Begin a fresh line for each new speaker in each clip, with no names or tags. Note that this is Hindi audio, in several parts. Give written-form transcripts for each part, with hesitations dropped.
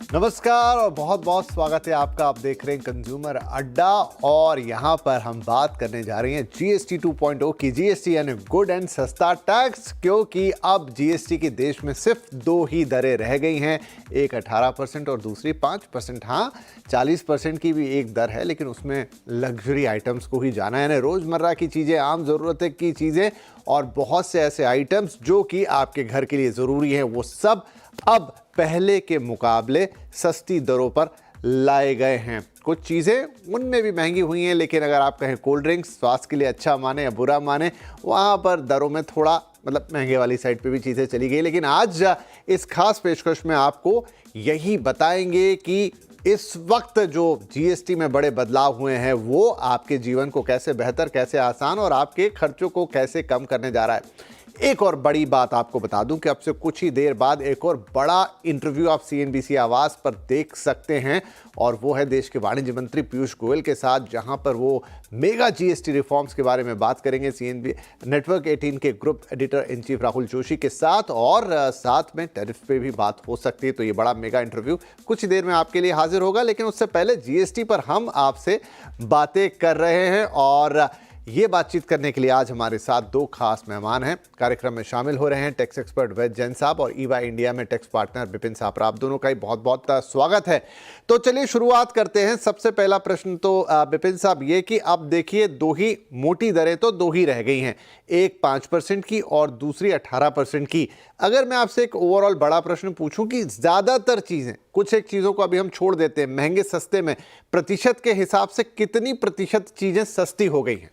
नमस्कार और बहुत बहुत स्वागत है आपका। आप देख रहे हैं कंज्यूमर अड्डा और यहाँ पर हम बात करने जा रहे हैं जीएसटी 2.0 की। जीएसटी यानी गुड एंड सस्ता टैक्स, क्योंकि अब जीएसटी की देश में सिर्फ दो ही दरें रह गई हैं, एक 18% और दूसरी 5%। हाँ, 40% की भी एक दर है, लेकिन उसमें लग्जरी आइटम्स को ही जाना है, यानी रोज़मर्रा की चीज़ें, आम ज़रूरत की चीज़ें और बहुत से ऐसे आइटम्स जो कि आपके घर के लिए ज़रूरी हैं, वो सब अब पहले के मुकाबले सस्ती दरों पर लाए गए हैं। कुछ चीज़ें उनमें भी महंगी हुई हैं, लेकिन अगर आप कहें कोल्ड ड्रिंक्स स्वास्थ्य के लिए अच्छा माने या बुरा माने, वहाँ पर दरों में थोड़ा महंगे वाली साइड पे भी चीज़ें चली गई। लेकिन आज इस खास पेशकश में आपको यही बताएंगे कि इस वक्त जो जीएसटी में बड़े बदलाव हुए हैं वो आपके जीवन को कैसे बेहतर, कैसे आसान और आपके खर्चों को कैसे कम करने जा रहा है। एक और बड़ी बात आपको बता दूं कि अब से कुछ ही देर बाद एक और बड़ा इंटरव्यू आप सीएनबीसी आवाज पर देख सकते हैं, और वो है देश के वाणिज्य मंत्री पीयूष गोयल के साथ, जहां पर वो मेगा जीएसटी रिफॉर्म्स के बारे में बात करेंगे सीएनबी नेटवर्क 18 के group editor in chief Rahul Joshi के साथ, और साथ में टैरिफ पे भी बात हो सकती है। तो ये बड़ा मेगा इंटरव्यू कुछ ही देर में आपके लिए हाजिर होगा, लेकिन उससे पहले जीएसटी पर हम आपसे बातें कर रहे हैं, और ये बातचीत करने के लिए आज हमारे साथ दो खास मेहमान हैं। कार्यक्रम में शामिल हो रहे हैं टैक्स एक्सपर्ट वैद जैन साहब और ईवाई इंडिया में टैक्स पार्टनर विपिन साहब। आप दोनों का ही बहुत बहुत स्वागत है। तो चलिए शुरुआत करते हैं। सबसे पहला प्रश्न तो विपिन साहब ये कि अब देखिए, दो ही मोटी दरें तो दो ही रह गई हैं, एक 5% की और दूसरी 18% की। अगर मैं आपसे एक ओवरऑल बड़ा प्रश्न पूछूं कि ज्यादातर चीजें, कुछ एक चीजों को अभी हम छोड़ देते हैं, महंगे सस्ते में प्रतिशत के हिसाब से कितनी प्रतिशत चीजें सस्ती हो गई हैं?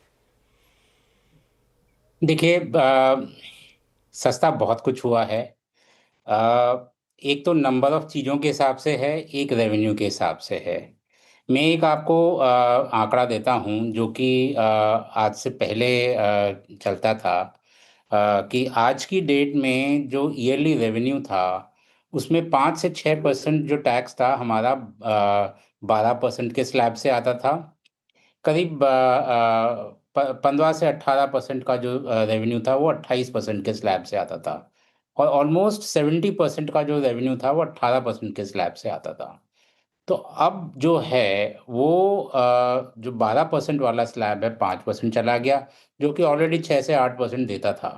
देखिए, सस्ता बहुत कुछ हुआ है। एक तो नंबर ऑफ चीज़ों के हिसाब से है, एक रेवेन्यू के हिसाब से है। मैं एक आपको आंकड़ा देता हूं जो कि आज से पहले चलता था, कि आज की डेट में जो ईयरली रेवेन्यू था उसमें 5 से 6% जो टैक्स था हमारा 12% के स्लैब से आता था। करीब 15 से 18% का जो रेवेन्यू था वो 28% के स्लैब से आता था, और ऑलमोस्ट 70% का जो रेवेन्यू था वो 18% के स्लैब से आता था। तो अब जो है वो जो 12% वाला स्लैब है 5% चला गया, जो कि ऑलरेडी 6 से 8% देता था।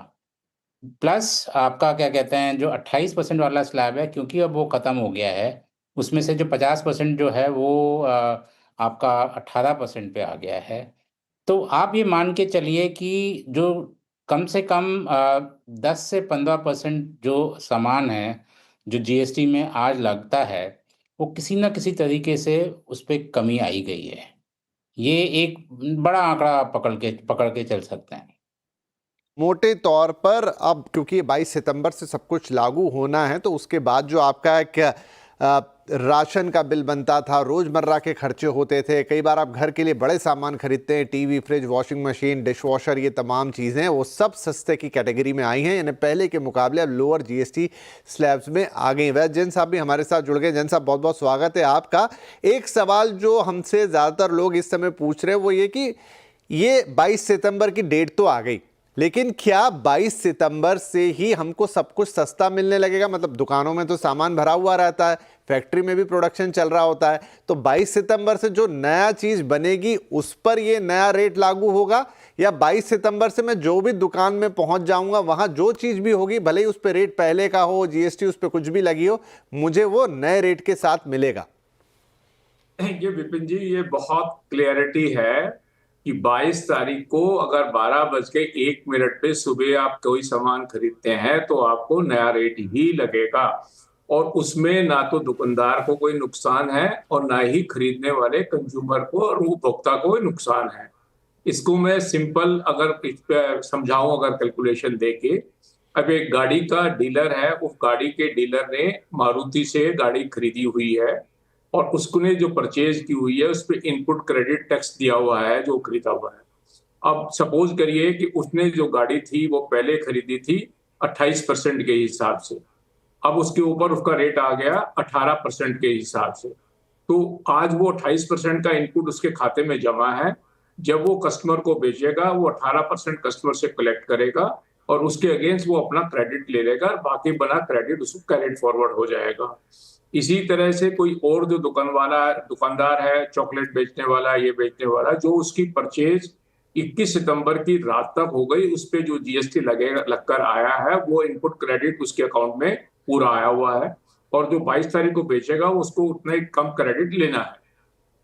प्लस आपका क्या कहते हैं, जो 28% वाला स्लैब है, क्योंकि अब वो ख़त्म हो गया है, उसमें से जो 50% जो है वो आपका 18% पे आ गया है। तो आप ये मान के चलिए कि जो कम से कम 10 से 15% जो सामान है जो जीएसटी में आज लगता है, वो किसी ना किसी तरीके से उस पर कमी आई गई है। ये एक बड़ा आंकड़ा आप पकड़ के चल सकते हैं।
मोटे तौर पर अब क्योंकि 22 सितंबर से सब कुछ लागू होना है, तो उसके बाद जो आपका एक राशन का बिल बनता था, रोजमर्रा के खर्चे होते थे, कई बार आप घर के लिए बड़े सामान खरीदते हैं, TV, fridge, washing machine, dish washer, ये तमाम चीज़ें वो सब सस्ते की कैटेगरी में आई हैं, यानी पहले के मुकाबले अब लोअर जीएसटी स्लैब्स में आ गई। वैसे जैन साहब भी हमारे साथ जुड़ गए। जैन साहब, बहुत बहुत स्वागत है आपका। एक सवाल जो हमसे ज़्यादातर लोग इस समय पूछ रहे हैं वो ये कि ये 22 सितंबर की डेट तो आ गई, लेकिन क्या 22 सितंबर से ही हमको सब कुछ सस्ता मिलने लगेगा? मतलब दुकानों में तो सामान भरा हुआ रहता है, फैक्ट्री में भी प्रोडक्शन चल रहा होता है, तो 22 सितंबर से जो नया चीज बनेगी उस पर ये नया रेट लागू होगा, या 22 सितंबर से मैं जो भी दुकान में पहुंच जाऊंगा वहां जो चीज भी होगी, भले ही उस पर रेट पहले का हो, जीएसटी उस पर कुछ भी लगी हो, मुझे वो नए रेट के साथ मिलेगा?
ये विपिन जी, ये बहुत क्लियरिटी है कि 22 तारीख को अगर 12:01 पे सुबह आप कोई सामान खरीदते हैं तो आपको नया रेट ही लगेगा, और उसमें ना तो दुकानदार को कोई नुकसान है और ना ही खरीदने वाले कंज्यूमर को और उपभोक्ता को कोई नुकसान है। इसको मैं सिंपल अगर समझाऊं, अगर कैलकुलेशन देके, अब एक गाड़ी का डीलर है, उस गाड़ी के डीलर ने मारुति से गाड़ी खरीदी हुई है और उसने जो परचेज की हुई है उस पर इनपुट क्रेडिट टैक्स दिया हुआ है जो खरीदा हुआ है। अब सपोज करिए कि उसने जो गाड़ी थी वो पहले खरीदी थी 28% के हिसाब से, अब उसके ऊपर उसका रेट आ गया 18% के हिसाब से। तो आज वो 28% का इनपुट उसके खाते में जमा है, जब वो कस्टमर को बेचेगा वो 18% कस्टमर से कलेक्ट करेगा और उसके अगेंस्ट वो अपना क्रेडिट ले लेगा, बाकी बना क्रेडिट उसको कैरिड फॉरवर्ड हो जाएगा। इसी तरह से कोई और जो दुकानदार है, चॉकलेट बेचने वाला, ये बेचने वाला, जो उसकी परचेज 21 सितंबर की रात तक हो गई, उस पे जो जीएसटी लगकर आया है, वो इनपुट क्रेडिट उसके अकाउंट में पूरा आया हुआ है, और जो 22 तारीख को बेचेगा उसको उतना ही कम क्रेडिट लेना है।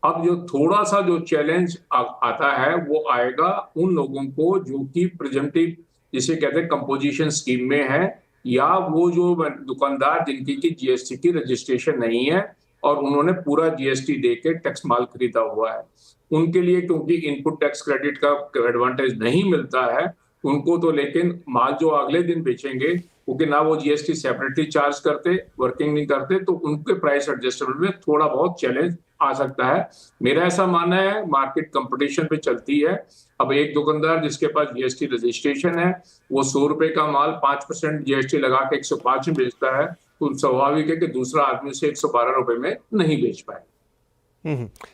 अब जो थोड़ा सा जो चैलेंज आता है वो आएगा उन लोगों को जो कि प्रिजम्पटिव, जिसे कहते हैं कंपोजिशन स्कीम में है, या वो जो दुकानदार जिनकी की जीएसटी की रजिस्ट्रेशन नहीं है और उन्होंने पूरा जीएसटी दे के टैक्स माल खरीदा हुआ है, उनके लिए क्योंकि इनपुट टैक्स क्रेडिट का एडवांटेज नहीं मिलता है उनको, तो लेकिन माल जो अगले दिन बेचेंगे, क्योंकि ना वो जीएसटी सेपरेटली चार्ज करते, वर्किंग नहीं करते, तो उनके प्राइस एडजस्टमेंट में थोड़ा बहुत चैलेंज आ सकता है। मेरा ऐसा मानना है, मार्केट कंपटीशन पे चलती है। अब एक दुकानदार जिसके पास जीएसटी रजिस्ट्रेशन है, वो 100 रुपए का माल 5% जीएसटी लगा के 105 में बेचता है, तो स्वाभाविक है कि दूसरा आदमी उसे 112 रुपए में नहीं बेच पाए।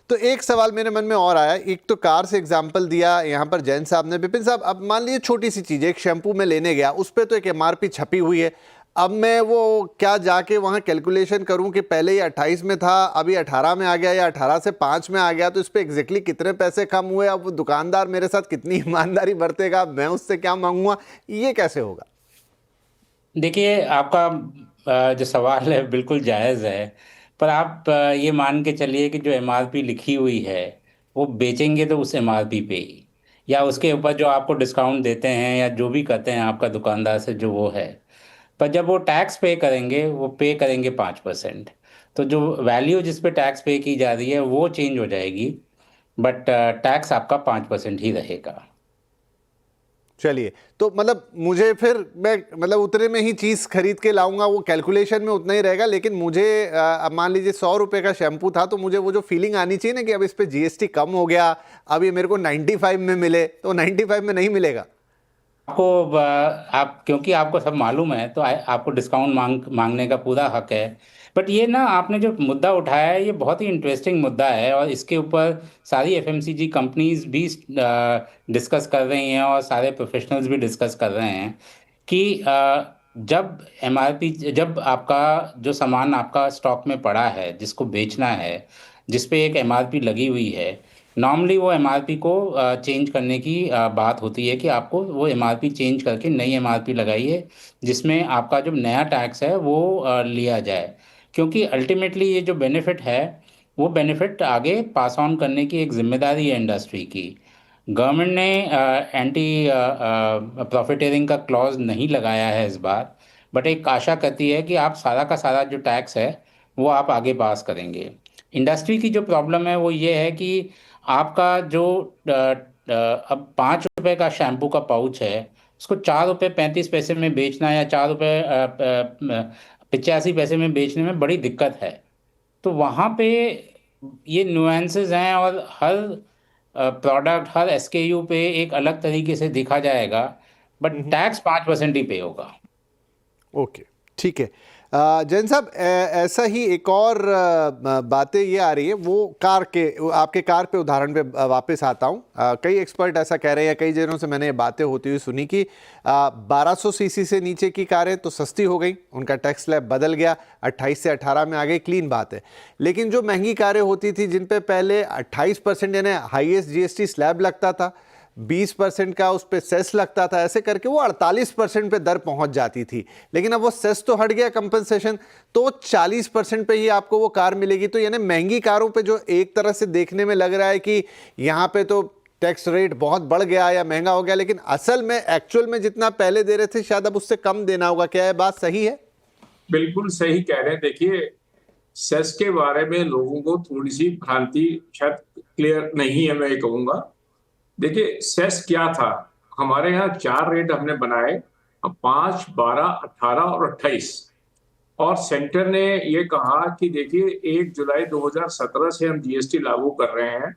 तो एक सवाल मेरे मन में और आया, एक तो कार से एग्जांपल दिया यहाँ पर जैन साहब ने। विपिन साहब, अब मान लीजिए छोटी सी चीज, एक शैम्पू में लेने गया, उस पर तो एक एमआरपी छपी हुई है, अब मैं वो क्या जाके वहाँ कैलकुलेशन करूँ कि पहले ये 28 में था, अभी 18 में आ गया, या 18 से 5 में आ गया, तो इस पर एग्जैक्टली कितने पैसे कम हुए, अब वो दुकानदार मेरे साथ कितनी ईमानदारी बरतेगा, मैं उससे क्या मांगूंगा, ये कैसे होगा?
देखिए, आपका जो सवाल है बिल्कुल जायज़ है, पर आप ये मान के चलिए कि जो एमआरपी लिखी हुई है वो बेचेंगे तो उस एमआरपी पे ही, या उसके ऊपर जो आपको डिस्काउंट देते हैं या जो भी करते हैं आपका दुकानदार से जो वो है, पर जब वो टैक्स पे करेंगे वो पे करेंगे 5%। तो जो वैल्यू जिस पे टैक्स पे की जा रही है वो चेंज हो जाएगी, बट टैक्स आपका 5% ही रहेगा।
चलिए, तो मतलब मुझे फिर मैं मतलब उतने में ही चीज़ खरीद के लाऊंगा, वो कैलकुलेशन में उतना ही रहेगा, लेकिन मुझे अब मान लीजिए 100 रुपये का शैम्पू था, तो मुझे वो जो फीलिंग आनी चाहिए ना कि अब इस पे जीएसटी कम हो गया, अब ये मेरे को 95 में मिले, तो 95 में नहीं मिलेगा।
आपको आप क्योंकि आपको सब मालूम है तो आपको डिस्काउंट मांगने का पूरा हक है। बट ये ना, आपने जो मुद्दा उठाया है ये बहुत ही इंटरेस्टिंग मुद्दा है, और इसके ऊपर सारी एफएमसीजी कंपनीज भी डिस्कस कर रही हैं और सारे प्रोफेशनल्स भी डिस्कस कर रहे हैं कि जब एमआरपी, जब आपका जो सामान आपका स्टॉक में पड़ा है जिसको बेचना है, जिस पे एक एमआरपी लगी हुई है, नॉर्मली वो एमआरपी को चेंज करने की बात होती है कि आपको वो एमआरपी चेंज करके नई एमआरपी लगाइए, जिसमें आपका जो नया टैक्स है वो लिया जाए। क्योंकि अल्टीमेटली ये जो बेनिफिट है वो बेनिफिट आगे पास ऑन करने की एक जिम्मेदारी है इंडस्ट्री की। गवर्नमेंट ने एंटी प्रॉफिटेरिंग का क्लॉज नहीं लगाया है इस बार, बट एक आशा करती है कि आप सारा का सारा जो टैक्स है वो आप आगे पास करेंगे। इंडस्ट्री की जो प्रॉब्लम है वो ये है कि आपका जो अब 5 रुपए का शैम्पू का पाउच है उसको 4 रुपये 35 पैसे में बेचना या 4 रुपये 85 पैसे में बेचने में बड़ी दिक्कत है। तो वहाँ पे ये नुएंसेस हैं, और हर प्रोडक्ट, हर एसकेयू पे एक अलग तरीके से दिखा जाएगा, बट टैक्स 5% ही पे होगा।
ओके, ठीक है। जैन साहब, ऐसा ही एक और बातें ये आ रही है, वो कार के, आपके कार पे उदाहरण पे वापस आता हूँ। कई एक्सपर्ट ऐसा कह रहे हैं, कई जनों से मैंने ये बातें होती हुई सुनी कि 1200 सीसी से नीचे की कारें तो सस्ती हो गई, उनका टैक्स स्लैब बदल गया, 28 से 18 में आ गई, क्लीन बात है। लेकिन जो महंगी कारें होती थी जिन पे पहले 28% यानी हाईएस्ट जीएसटी स्लैब लगता था, 20% का उस पर सेस लगता था, ऐसे करके वो 48% पे दर पहुंच जाती थी। लेकिन अब वो सेस तो हट गया, कंपनसेशन, तो 40% पे ही आपको वो कार मिलेगी। तो यानी महंगी कारों पे जो एक तरह से देखने में लग रहा है कि यहाँ पे तो टैक्स रेट बहुत बढ़ गया या महंगा हो गया, लेकिन असल में एक्चुअल में जितना पहले दे रहे थे शायद अब उससे कम देना होगा। क्या यह बात सही है?
बिल्कुल सही कह रहे हैं। देखिए, सेस के बारे में लोगों को थोड़ी सी भ्रांति शायद क्लियर नहीं है, मैं ये कहूंगा। देखिए, सेस क्या था, हमारे यहाँ 4 रेट हमने बनाए, 5, 12, 18 और 28। और सेंटर ने ये कहा कि देखिए 1 जुलाई 2017 से हम जीएसटी लागू कर रहे हैं,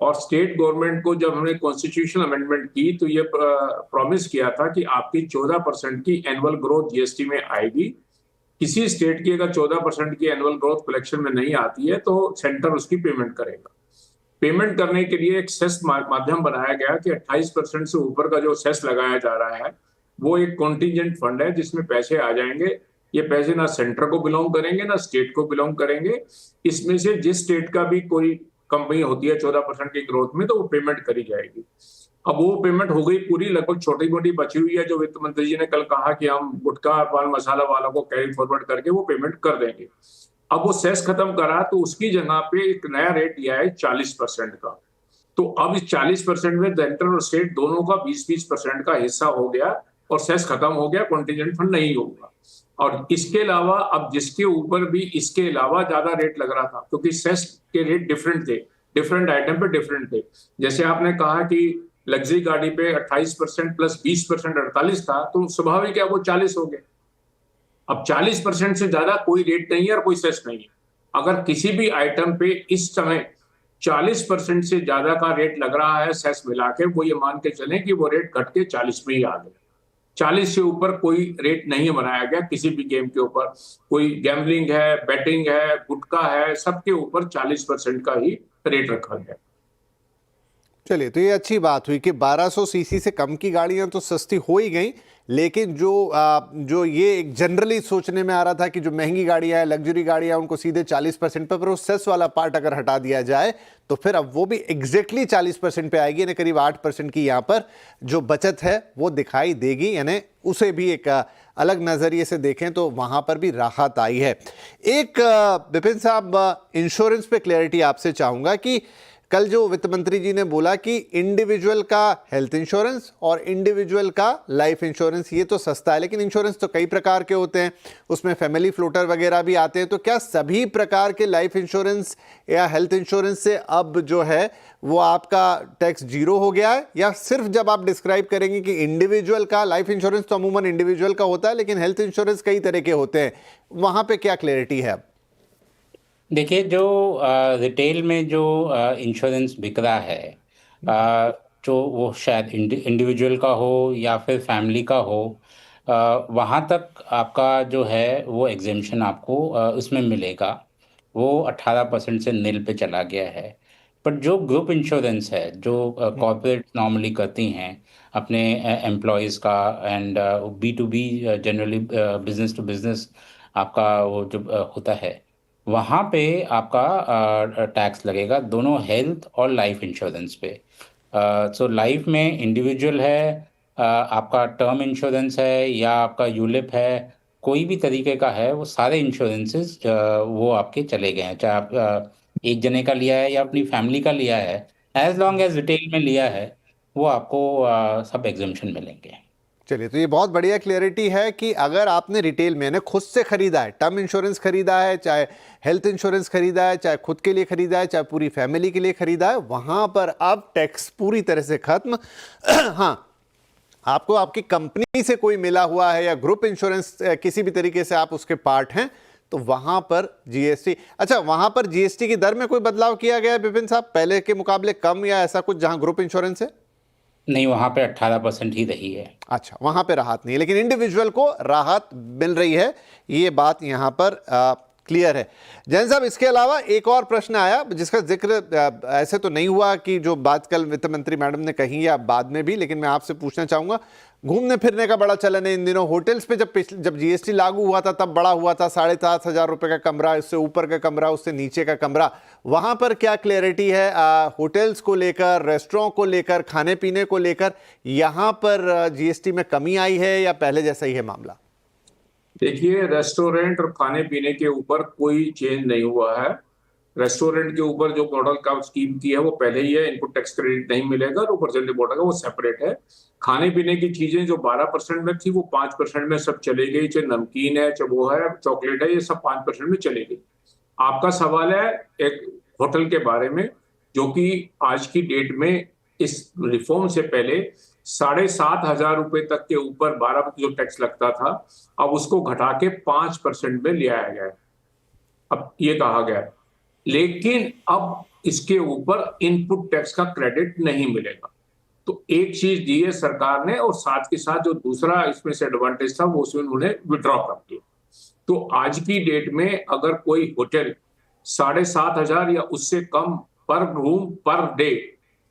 और स्टेट गवर्नमेंट को जब हमने कॉन्स्टिट्यूशनल अमेंडमेंट की तो ये प्रॉमिस किया था कि आपकी 14% की एनुअल ग्रोथ जीएसटी में आएगी। किसी स्टेट की अगर 14% की एनुअल ग्रोथ कलेक्शन में नहीं आती है तो सेंटर उसकी पेमेंट करेगा। पेमेंट करने के लिए एक सेस माध्यम बनाया गया कि 28% से ऊपर का जो सेस लगाया जा रहा है वो एक कॉन्टिजेंट फंड है जिसमें पैसे आ जाएंगे ये पैसे ना सेंटर को बिलोंग करेंगे ना स्टेट को बिलोंग करेंगे। इसमें से जिस स्टेट का भी कोई कंपनी होती है 14% की ग्रोथ में, तो वो पेमेंट करी जाएगी। अब वो पेमेंट हो गई पूरी, लगभग छोटी मोटी बची हुई है जो वित्त मंत्री जी ने कल कहा कि हम गुटखा पान मसाला वालों को कैरी फॉरवर्ड करके वो पेमेंट कर देंगे। अब वो सेस खत्म करा तो उसकी जगह पे एक नया रेट लिया है 40% का। तो अब इस 40% में सेंट्रल और स्टेट दोनों का 20-20% का हिस्सा हो गया और सेस खत्म हो गया, कॉन्टिजेंट फंड नहीं होगा। और इसके अलावा अब जिसके ऊपर भी इसके अलावा ज्यादा रेट लग रहा था, क्योंकि सेस के रेट डिफरेंट थे, डिफरेंट आइटम पे डिफरेंट थे। जैसे आपने कहा कि लग्जरी गाड़ी पे 28% प्लस 20% 48 था, तो स्वाभाविक है वो 40 हो गया। अब 40% से ज्यादा कोई रेट नहीं है और कोई सेस नहीं है। अगर किसी भी आइटम पे इस समय 40% से ज्यादा का रेट लग रहा है सेस मिला के, वो ये मान के चलें कि वो रेट घट के 40 में ही आ गया। 40 से ऊपर कोई रेट नहीं बनाया गया किसी भी गेम के ऊपर। कोई गैम्बलिंग है, बैटिंग है, गुटखा है, सबके ऊपर 40% का ही रेट रखा गया।
चलिए, तो ये अच्छी बात हुई कि 1200 सीसी से कम की गाड़ियां तो सस्ती हो ही गई, लेकिन जो ये एक जनरली सोचने में आ रहा था कि जो महंगी गाड़ियां हैं, लग्जरी गाड़ियां, उनको सीधे 40% पर वो सेस वाला पार्ट अगर हटा दिया जाए तो फिर अब वो भी एग्जैक्टली 40% पे आएगी, यानी करीब 8% की यहाँ पर जो बचत है वो दिखाई देगी। यानी उसे भी एक अलग नज़रिए से देखें तो वहाँ पर भी राहत आई है। एक विपिन साहब, इंश्योरेंस पे क्लैरिटी आपसे चाहूँगा कि कल जो वित्त मंत्री जी ने बोला कि इंडिविजुअल का हेल्थ इंश्योरेंस और इंडिविजुअल का लाइफ इंश्योरेंस ये तो सस्ता है, लेकिन इंश्योरेंस तो कई प्रकार के होते हैं, उसमें फैमिली फ्लोटर वगैरह भी आते हैं, तो क्या सभी प्रकार के लाइफ इंश्योरेंस या हेल्थ इंश्योरेंस से अब जो है वो आपका टैक्स जीरो हो गया है, या सिर्फ जब आप डिस्क्राइब करेंगे कि इंडिविजुअल का लाइफ इंश्योरेंस तो अमूमन इंडिविजुअल का होता है लेकिन हेल्थ इंश्योरेंस कई तरह के होते हैं, वहाँ पर क्या क्लैरिटी है?
देखिए, जो रिटेल में जो इंश्योरेंस बिक रहा है, जो वो शायद इंडिविजुअल का हो या फिर फैमिली का हो, वहाँ तक आपका जो है वो एग्जेम्पशन आपको उसमें मिलेगा। वो 18% से नील पे चला गया है। बट जो ग्रुप इंश्योरेंस है, जो कॉर्पोरेट नॉर्मली करती हैं अपने एम्प्लॉयज़ का, and B2B generally business to business आपका वो जो होता है, वहाँ पे आपका टैक्स लगेगा दोनों हेल्थ और लाइफ इंश्योरेंस पे। सो लाइफ में इंडिविजुअल है, आपका टर्म इंश्योरेंस है या आपका यूलिप है, कोई भी तरीके का है, वो सारे इंश्योरेंसेस वो आपके चले गए हैं। चाहे आप एक जने का लिया है या अपनी फैमिली का लिया है, एज लॉन्ग एज रिटेल में लिया है, वो आपको सब एग्जेम्पशन मिलेंगे।
चलिए, तो ये बहुत बढ़िया क्लियरिटी है कि अगर आपने रिटेल में ने खुद से खरीदा है, टर्म इंश्योरेंस खरीदा है, चाहे हेल्थ इंश्योरेंस खरीदा है, चाहे खुद के लिए खरीदा है, चाहे पूरी फैमिली के लिए खरीदा है, वहां पर अब टैक्स पूरी तरह से खत्म। हाँ, आपको आपकी कंपनी से कोई मिला हुआ है या ग्रुप इंश्योरेंस किसी भी तरीके से आप उसके पार्ट हैं, तो वहां पर जीएसटी, अच्छा, वहां पर जीएसटी की दर में कोई बदलाव किया गया है विपिन साहब, पहले के मुकाबले कम या ऐसा कुछ, जहां ग्रुप इंश्योरेंस है?
नहीं, वहाँ पे 18% ही रही है।
अच्छा, वहां पे राहत नहीं है, लेकिन इंडिविजुअल को राहत मिल रही है, ये बात यहां पर क्लियर है। जैन साहब, इसके अलावा एक और प्रश्न आया जिसका जिक्र ऐसे तो नहीं हुआ कि जो बात कल वित्त मंत्री मैडम ने कही या बाद में भी, लेकिन मैं आपसे पूछना चाहूंगा, घूमने फिरने का बड़ा चलन है इन दिनों। होटल्स पे जब जीएसटी लागू हुआ था तब बड़ा हुआ था, 7,500 रुपए का कमरा, इससे ऊपर का कमरा, उससे नीचे का कमरा, वहां पर क्या क्लैरिटी है होटल्स को लेकर, रेस्टोरेंट को लेकर, खाने पीने को लेकर? यहां पर जीएसटी में कमी आई है या पहले जैसा ही है मामला?
देखिए, रेस्टोरेंट और खाने पीने के ऊपर कोई चेंज नहीं हुआ है। रेस्टोरेंट के ऊपर जो मॉडल का स्कीम की है वो पहले ही है, इनपुट टैक्स क्रेडिट नहीं मिलेगा, और ऊपर जनरल मॉडल का वो सेपरेट है। खाने पीने की चीजें जो 12% में थी वो 5% में सब चले गई, चाहे नमकीन है, चाहे वो है, चॉकलेट है, ये सब 5% में चले गई। आपका सवाल है एक होटल के बारे में, जो कि आज की डेट में इस रिफॉर्म से पहले 7,500 रुपए तक के ऊपर 12% जो टैक्स लगता था, अब उसको घटा के 5% में ले आया गया है। अब ये कहा गया है, लेकिन अब इसके ऊपर इनपुट टैक्स का क्रेडिट नहीं मिलेगा। तो एक चीज दी है सरकार ने, और साथ के साथ जो दूसरा इसमें से एडवांटेज था वो उसमें उन्होंने विड्रॉ कर दिया। तो आज की डेट में अगर कोई होटल 7,500 या उससे कम पर रूम पर डे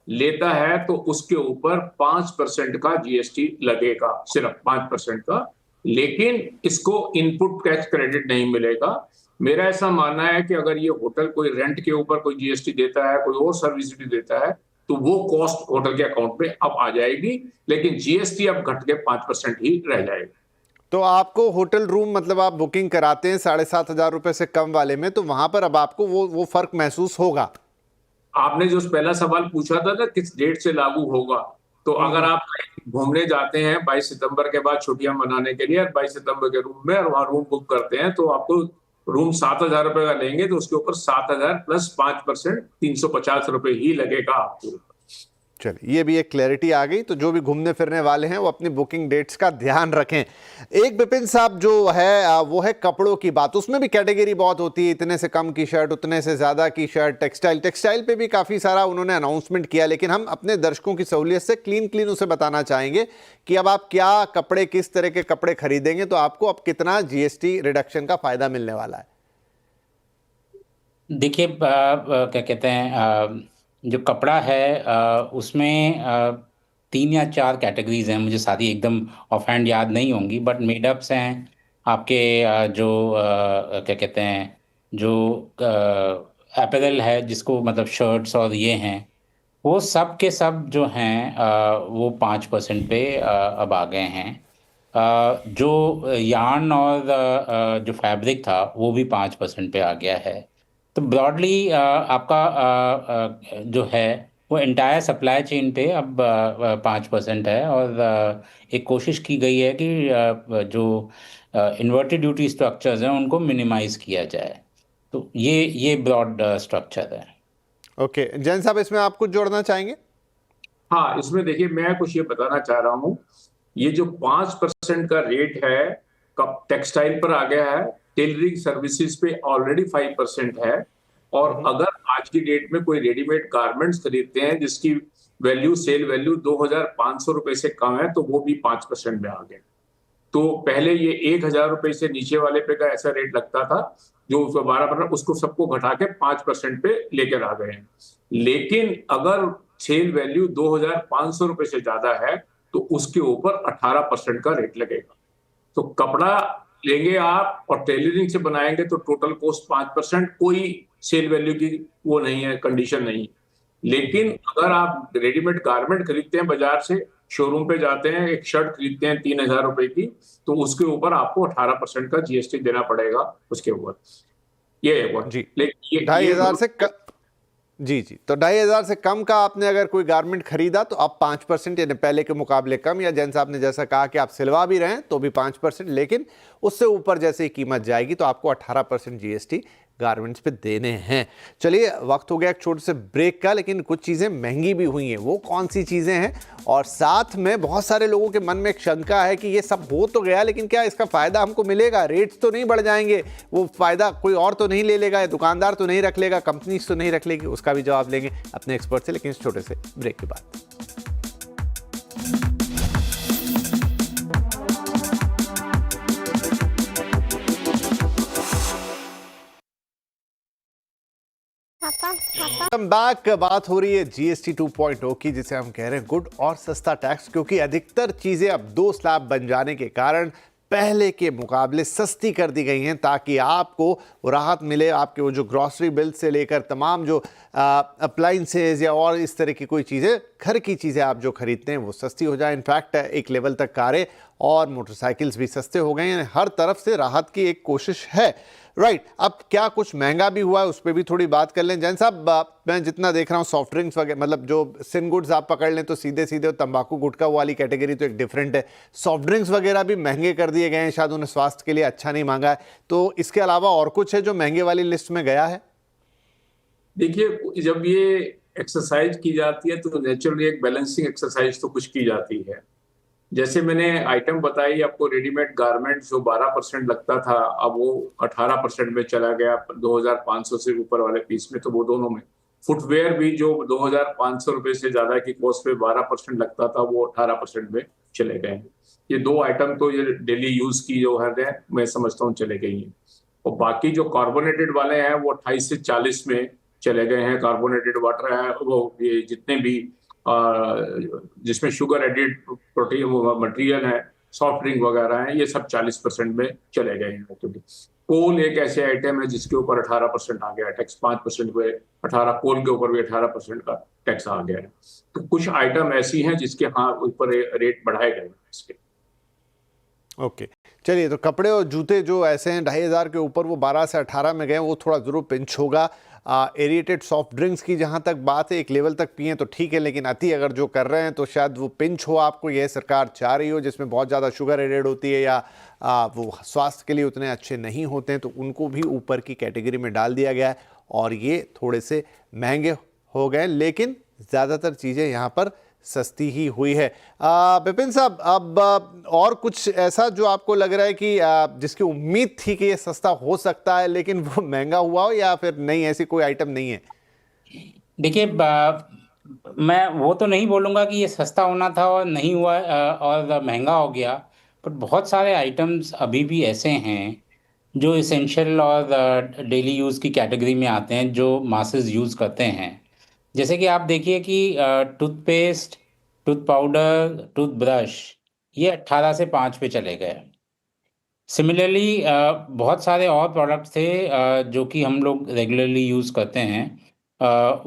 लेता है तो उसके ऊपर 5% का जीएसटी लगेगा, सिर्फ 5% का। लेकिन इसको इनपुट टैक्स क्रेडिट नहीं मिलेगा। मेरा ऐसा मानना है कि अगर ये होटल कोई रेंट के ऊपर कोई जीएसटी देता है, कोई और सर्विस भी देता है, तो वो कॉस्ट होटल के अकाउंट में अब आ जाएगी, लेकिन जीएसटी अब घट के 5% ही रह जाएगा।
तो आपको होटल रूम मतलब आप बुकिंग कराते हैं 7,500 रुपए से कम वाले में, तो वहां पर अब आपको वो फर्क महसूस होगा।
आपने जो पहला सवाल पूछा था ना किस डेट से लागू होगा, तो अगर आप कहीं घूमने जाते हैं 22 सितंबर के बाद छुट्टियां मनाने के लिए, 22 सितंबर के रूम में और वहां रूम बुक करते हैं, तो आपको रूम 7,000 रुपए का लेंगे तो उसके ऊपर 7,000 प्लस 5% 350 रुपए ही लगेगा आपको।
चलिए, ये भी एक क्लैरिटी आ गई। तो जो भी घूमने फिरने वाले हैं वो अपनी बुकिंग डेट्स का ध्यान रखें। एक विपिन साहब जो है वो है कपड़ों की बात। उसमें भी कैटेगरी बहुत होती है, इतने से कम की शर्ट, उतने से ज़्यादा की शर्ट। टेक्सटाइल पे भी काफ़ी सारा उन्होंने अनाउंसमेंट किया, लेकिन हम अपने दर्शकों की सहूलियत से क्लीन उसे बताना चाहेंगे कि अब आप क्या कपड़े, किस तरह के कपड़े खरीदेंगे तो आपको अब कितना जीएसटी रिडक्शन का फ़ायदा मिलने वाला है।
देखिए, क्या कहते हैं, जो कपड़ा है उसमें 3 या 4 कैटेगरीज हैं, मुझे सारी एकदम ऑफ हैंड याद नहीं होंगी, बट मेडअप्स हैं आपके, जो क्या कहते हैं, जो अपैरल है, जिसको मतलब शर्ट्स और ये हैं, वो सब के सब जो हैं वो 5% पे अब आ गए हैं। जो यार्न और जो फैब्रिक था वो भी 5% पे आ गया है। तो ब्रॉडली आपका जो है वो एंटायर सप्लाई चेन पे अब 5% है, और एक कोशिश की गई है कि जो इन्वर्टेड ड्यूटी स्ट्रक्चर्स हैं उनको मिनिमाइज किया जाए। तो ये ब्रॉड स्ट्रक्चर है।
ओके, जैन साहब इसमें आप कुछ जोड़ना चाहेंगे?
हाँ, इसमें देखिए मैं कुछ ये बताना चाह रहा हूँ, ये जो 5% का रेट है कब टेक्सटाइल पर आ गया है, टेलरिंग सर्विसेज पे ऑलरेडी 5% है, और अगर आज की डेट में कोई रेडीमेड गारमेंट्स खरीदते हैं जिसकी वैल्यू, सेल वैल्यू 2,500 रुपए से कम है, तो वो भी 5% में आ गए। तो पहले ये 1,000 रुपए से नीचे वाले पे का ऐसा रेट लगता था, जो 12%, उसको सबको घटा के 5% पे लेकर आ गए हैं। लेकिन अगर सेल वैल्यू 2,500 रुपए से ज्यादा है तो उसके ऊपर 18% का रेट लगेगा। तो कपड़ा लेंगे आप और टेलरिंग से बनाएंगे तो टोटल कॉस्ट 5%, कोई सेल वैल्यू की वो नहीं है, कंडीशन नहीं। लेकिन अगर आप रेडीमेड गारमेंट खरीदते हैं बाजार से, शोरूम पे जाते हैं, एक शर्ट खरीदते हैं 3,000 रुपए की, तो उसके ऊपर आपको 18% का जीएसटी देना पड़ेगा उसके ऊपर। ये है वो।
जी,
लेकिन
2,500 से जी, तो 2,500 से कम का आपने अगर कोई गारमेंट खरीदा तो अब 5%, यानी पहले के मुकाबले कम, या जैन साहब ने जैसा कहा कि आप सिलवा भी रहे हैं तो भी 5%, लेकिन उससे ऊपर जैसे ही कीमत जाएगी तो आपको 18% जीएसटी गारमेंट्स पे देने हैं। चलिए, वक्त हो गया एक छोटे से ब्रेक का, लेकिन कुछ चीज़ें महंगी भी हुई हैं। वो कौन सी चीज़ें हैं, और साथ में बहुत सारे लोगों के मन में एक शंका है कि ये सब हो तो गया, लेकिन क्या इसका फ़ायदा हमको मिलेगा? रेट्स तो नहीं बढ़ जाएंगे? वो फ़ायदा कोई और तो नहीं ले लेगा? दुकानदार तो नहीं रख लेगा? कंपनीज तो नहीं रख लेगी? उसका भी जवाब लेंगे अपने एक्सपर्ट से, लेकिन इस छोटे से ब्रेक के बाद। बैक, बात हो रही है जीएसटी 2.0 की, जिसे हम कह रहे हैं गुड और सस्ता टैक्स, क्योंकि अधिकतर चीजें अब 2 स्लैब बन जाने के कारण पहले के मुकाबले सस्ती कर दी गई हैं, ताकि आपको राहत मिले। आपके वो जो ग्रॉसरी बिल से लेकर तमाम जो अप्लाइंसेज या और इस तरह की कोई चीज़ें, घर की चीज़ें आप जो खरीदते हैं वो सस्ती हो जाए। इनफैक्ट एक लेवल तक कारें और मोटरसाइकिल्स भी सस्ते हो गए हैं। हर तरफ से राहत की एक कोशिश है। राइट, अब क्या कुछ महंगा भी हुआ है उस पर भी थोड़ी बात कर लें। जैन साहब, मैं जितना देख रहा हूँ सॉफ्ट ड्रिंक्स वगैरह, मतलब जो सिन गुड्स आप पकड़ लें तो सीधे सीधे तंबाकू गुटखा वाली कैटेगरी तो एक डिफरेंट है। सॉफ्ट ड्रिंक्स वगैरह भी महंगे कर दिए गए हैं, शायद उन्हें स्वास्थ्य के लिए अच्छा नहीं मांगा है। तो इसके अलावा और कुछ है जो महंगे वाली लिस्ट में गया है?
देखिए, जब ये एक्सरसाइज की जाती है तो नेचुरली एक बैलेंसिंग एक्सरसाइज तो कुछ की जाती है। जैसे मैंने आइटम बताई आपको, रेडीमेड गारमेंट जो 12% लगता था, अब वो 18% में चला गया 2,500 से ऊपर वाले पीस में, तो वो दोनों में। फुटवेयर भी जो 2,500 रुपए से ज्यादा की कॉस्ट पे 12% लगता था, वो 18% में चले गए। ये 2 आइटम तो ये डेली यूज की जो है मैं समझता हूँ चले गई हैं। और बाकी जो कार्बोनेटेड वाले हैं वो 28 से 40 में चले गए हैं। कार्बोनेटेड वाटर है वो, ये जितने भी जिसमें शुगर एडिड प्रोटीन मटेरियल है, सॉफ्ट ड्रिंक वगैरह हैं, ये सब 40% में चले गए हैं। क्योंकि कोल एक ऐसे आइटम है जिसके ऊपर 18% आ गया टैक्स, 5% पे 18, कोल के ऊपर भी 18% का टैक्स आ गया है। तो कुछ आइटम ऐसी हैं जिसके हाँ ऊपर रेट बढ़ाए गए हैं इसके।
ओके, चलिए, तो कपड़े और जूते जो ऐसे हैं 2,500 के ऊपर, वो 12 से 18 में गए, वो थोड़ा ज़रूर पिंच होगा। एरिएटेड सॉफ्ट ड्रिंक्स की जहाँ तक बात है, एक लेवल तक पिए तो ठीक है, लेकिन अति अगर जो कर रहे हैं तो शायद वो पिंच हो, आपको यह सरकार चाह रही हो, जिसमें बहुत ज़्यादा शुगर एडेड होती है या वो स्वास्थ्य के लिए उतने अच्छे नहीं होते हैं, तो उनको भी ऊपर की कैटेगरी में डाल दिया गया है और ये थोड़े से महंगे हो गए, लेकिन ज़्यादातर चीज़ें यहाँ पर सस्ती ही हुई है। विपिन साहब, अब और कुछ ऐसा जो आपको लग रहा है कि जिसकी उम्मीद थी कि ये सस्ता हो सकता है लेकिन वो महंगा हुआ हो, या फिर नहीं, ऐसी कोई आइटम नहीं है?
देखिए, मैं वो तो नहीं बोलूँगा कि ये सस्ता होना था और नहीं हुआ और महंगा हो गया, पर बहुत सारे आइटम्स अभी भी ऐसे हैं जो इसेंशियल और डेली यूज़ की कैटेगरी में आते हैं, जो मासेस यूज़ करते हैं। जैसे कि आप देखिए कि टूथपेस्ट, टूथ पाउडर, टूथब्रश, ये 18 से 5 पे चले गए। सिमिलरली बहुत सारे और प्रोडक्ट्स थे जो कि हम लोग रेगुलरली यूज़ करते हैं,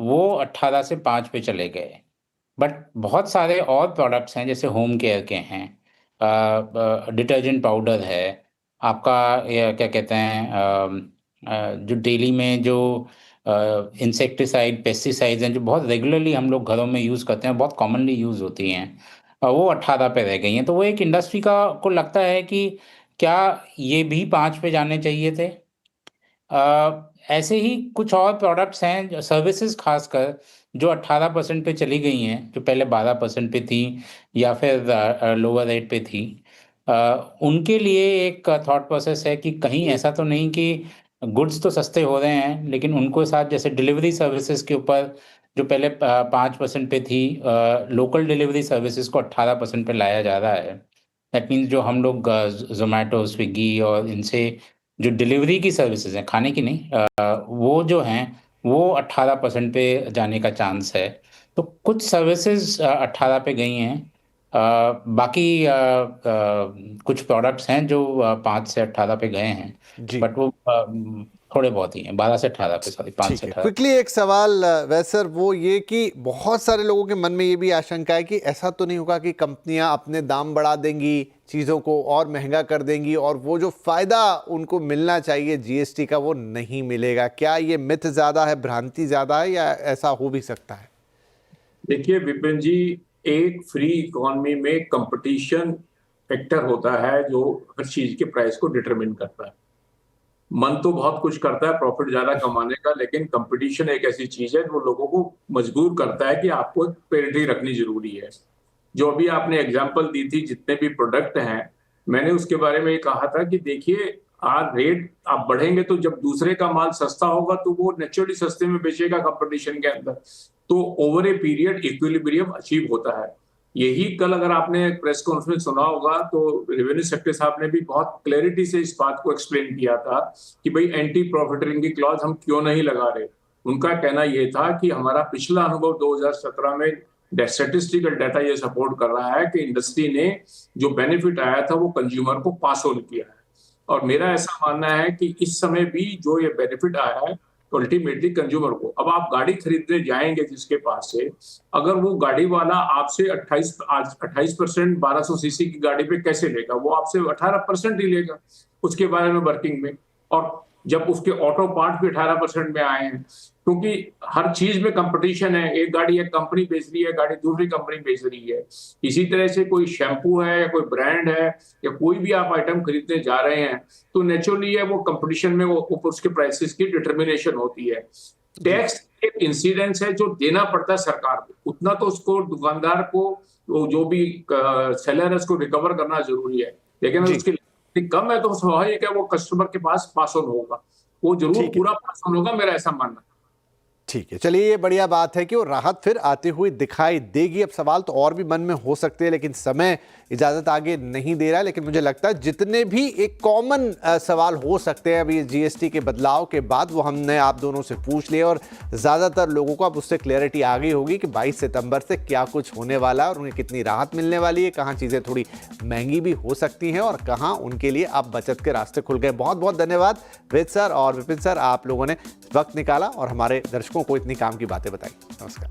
वो 18 से 5 पे चले गए। बट बहुत सारे और प्रोडक्ट्स हैं, जैसे होम केयर के हैं, डिटर्जेंट पाउडर है, आपका ये क्या कहते हैं, जो डेली में जो इंसेक्टिसाइड, पेस्टिसाइड्स हैं, जो बहुत रेगुलरली हम लोग घरों में यूज़ करते हैं, बहुत कॉमनली यूज़ होती हैं, वो 18 पे रह गई हैं। तो वो एक इंडस्ट्री का को लगता है कि क्या ये भी 5 पे जाने चाहिए थे? ऐसे ही कुछ और प्रोडक्ट्स हैं, जो सर्विसेज खासकर, जो 18% पे चली गई हैं, जो पहले 12% पे थी या फिर लोअर रेट पे थी। उनके लिए एक थॉट प्रोसेस है कि कहीं ऐसा तो नहीं कि गुड्स तो सस्ते हो रहे हैं, लेकिन उनको साथ जैसे डिलीवरी सर्विसेज के ऊपर जो पहले 5% पे थी, लोकल डिलीवरी सर्विसेज को 18% पे लाया जा रहा है। दैट मीन्स जो हम लोग ज़ोमैटो, स्विगी और इनसे जो डिलीवरी की सर्विसेज हैं, खाने की नहीं, वो जो हैं वो 18% पे जाने का चांस है। तो कुछ सर्विसेज 18 पे गई हैं। बाकी कुछ प्रोडक्ट्स हैं जो 5 से 18 पे गए हैं,
जी,
बट वो थोड़े बहुत ही हैं, 12 से 18 पे, सॉरी 5
ठीक
से
है।
18।
क्विकली एक सवाल वैसर, वो ये कि बहुत सारे लोगों के मन में ये भी आशंका है कि ऐसा तो नहीं होगा कि कंपनियां अपने दाम बढ़ा देंगी, चीज़ों को और महंगा कर देंगी और वो जो फ़ायदा उनको मिलना चाहिए जीएसटी का वो नहीं मिलेगा? क्या ये मिथ ज़्यादा है, भ्रांति ज़्यादा है, या ऐसा हो भी सकता है?
देखिए विपिन जी, एक फ्री इकोनॉमी में कंपटीशन फैक्टर होता है जो हर चीज के प्राइस को डिटरमिन करता है। मन तो बहुत कुछ करता है प्रॉफिट ज्यादा कमाने का, लेकिन कंपटीशन एक ऐसी चीज है जो लोगों को मजबूर करता है कि आपको पेरिटी रखनी जरूरी है। जो अभी आपने एग्जांपल दी थी, जितने भी प्रोडक्ट हैं, मैंने उसके बारे में ये कहा था कि देखिए, आज रेट आप बढ़ेंगे तो जब दूसरे का माल सस्ता होगा तो वो नेचुरली सस्ते में बेचेगा कंपटीशन के अंदर, तो over a period equilibrium achieve होता है। यही कल अगर आपने प्रेस कॉन्फ्रेंस सुना होगा तो रेवेन्यू सेक्रेटरी साहब ने भी बहुत क्लैरिटी से इस बात को एक्सप्लेन किया था कि भाई एंटी प्रॉफिटरिंग की क्लॉज हम क्यों नहीं लगा रहे। उनका कहना यह था कि हमारा पिछला अनुभव 2017 में स्टैटिस्टिकल डाटा ये सपोर्ट कर रहा है कि इंडस्ट्री ने जो बेनिफिट आया था वो कंज्यूमर को पास ऑन किया है। और मेरा ऐसा मानना है कि इस समय भी जो ये बेनिफिट आया है अल्टीमेटली कंज्यूमर को। अब आप गाड़ी खरीदने जाएंगे जिसके पास से, अगर वो गाड़ी वाला आपसे 28% 1200 सीसी की गाड़ी पे कैसे लेगा? वो आपसे 18% ही लेगा उसके बारे में वर्किंग में। और जब उसके ऑटो पार्ट भी 18% में आए हैं, क्योंकि हर चीज में कंपटीशन है। एक गाड़ी एक कंपनी बेच रही है, गाड़ी दूसरी कंपनी बेच रही है। इसी तरह से कोई शैम्पू है या कोई ब्रांड है या कोई भी आप आइटम खरीदने जा रहे हैं तो नेचुरली है वो कंपटीशन में वो उसके प्राइसेस की डिटर्मिनेशन होती है। टैक्स एक इंसिडेंस है जो देना पड़ता है सरकार को, उतना तो उसको दुकानदार को, जो भी सेलर है उसको रिकवर करना जरूरी है, लेकिन अगर उसकी कम है तो स्वाभाविक है वो कस्टमर के पास पास ऑन होगा, वो जरूर पूरा पास ऑन होगा, मेरा ऐसा मानना है।
ठीक है, चलिए ये बढ़िया बात है कि वो राहत फिर आती हुई दिखाई देगी। अब सवाल तो और भी मन में हो सकते हैं, लेकिन समय इजाज़त आगे नहीं दे रहा है। लेकिन मुझे लगता है जितने भी एक कॉमन सवाल हो सकते हैं अभी जीएसटी के बदलाव के बाद, वो हमने आप दोनों से पूछ लिए और ज़्यादातर लोगों को अब उससे क्लैरिटी आ गई होगी कि 22 सितंबर से क्या कुछ होने वाला है और उन्हें कितनी राहत मिलने वाली है, कहाँ चीज़ें थोड़ी महंगी भी हो सकती हैं और कहाँ उनके लिए अब बचत के रास्ते खुल गए। बहुत बहुत धन्यवाद वेद सर और विपिन सर, आप लोगों ने वक्त निकाला और हमारे दर्शकों को इतनी काम की बातें बताई। नमस्कार।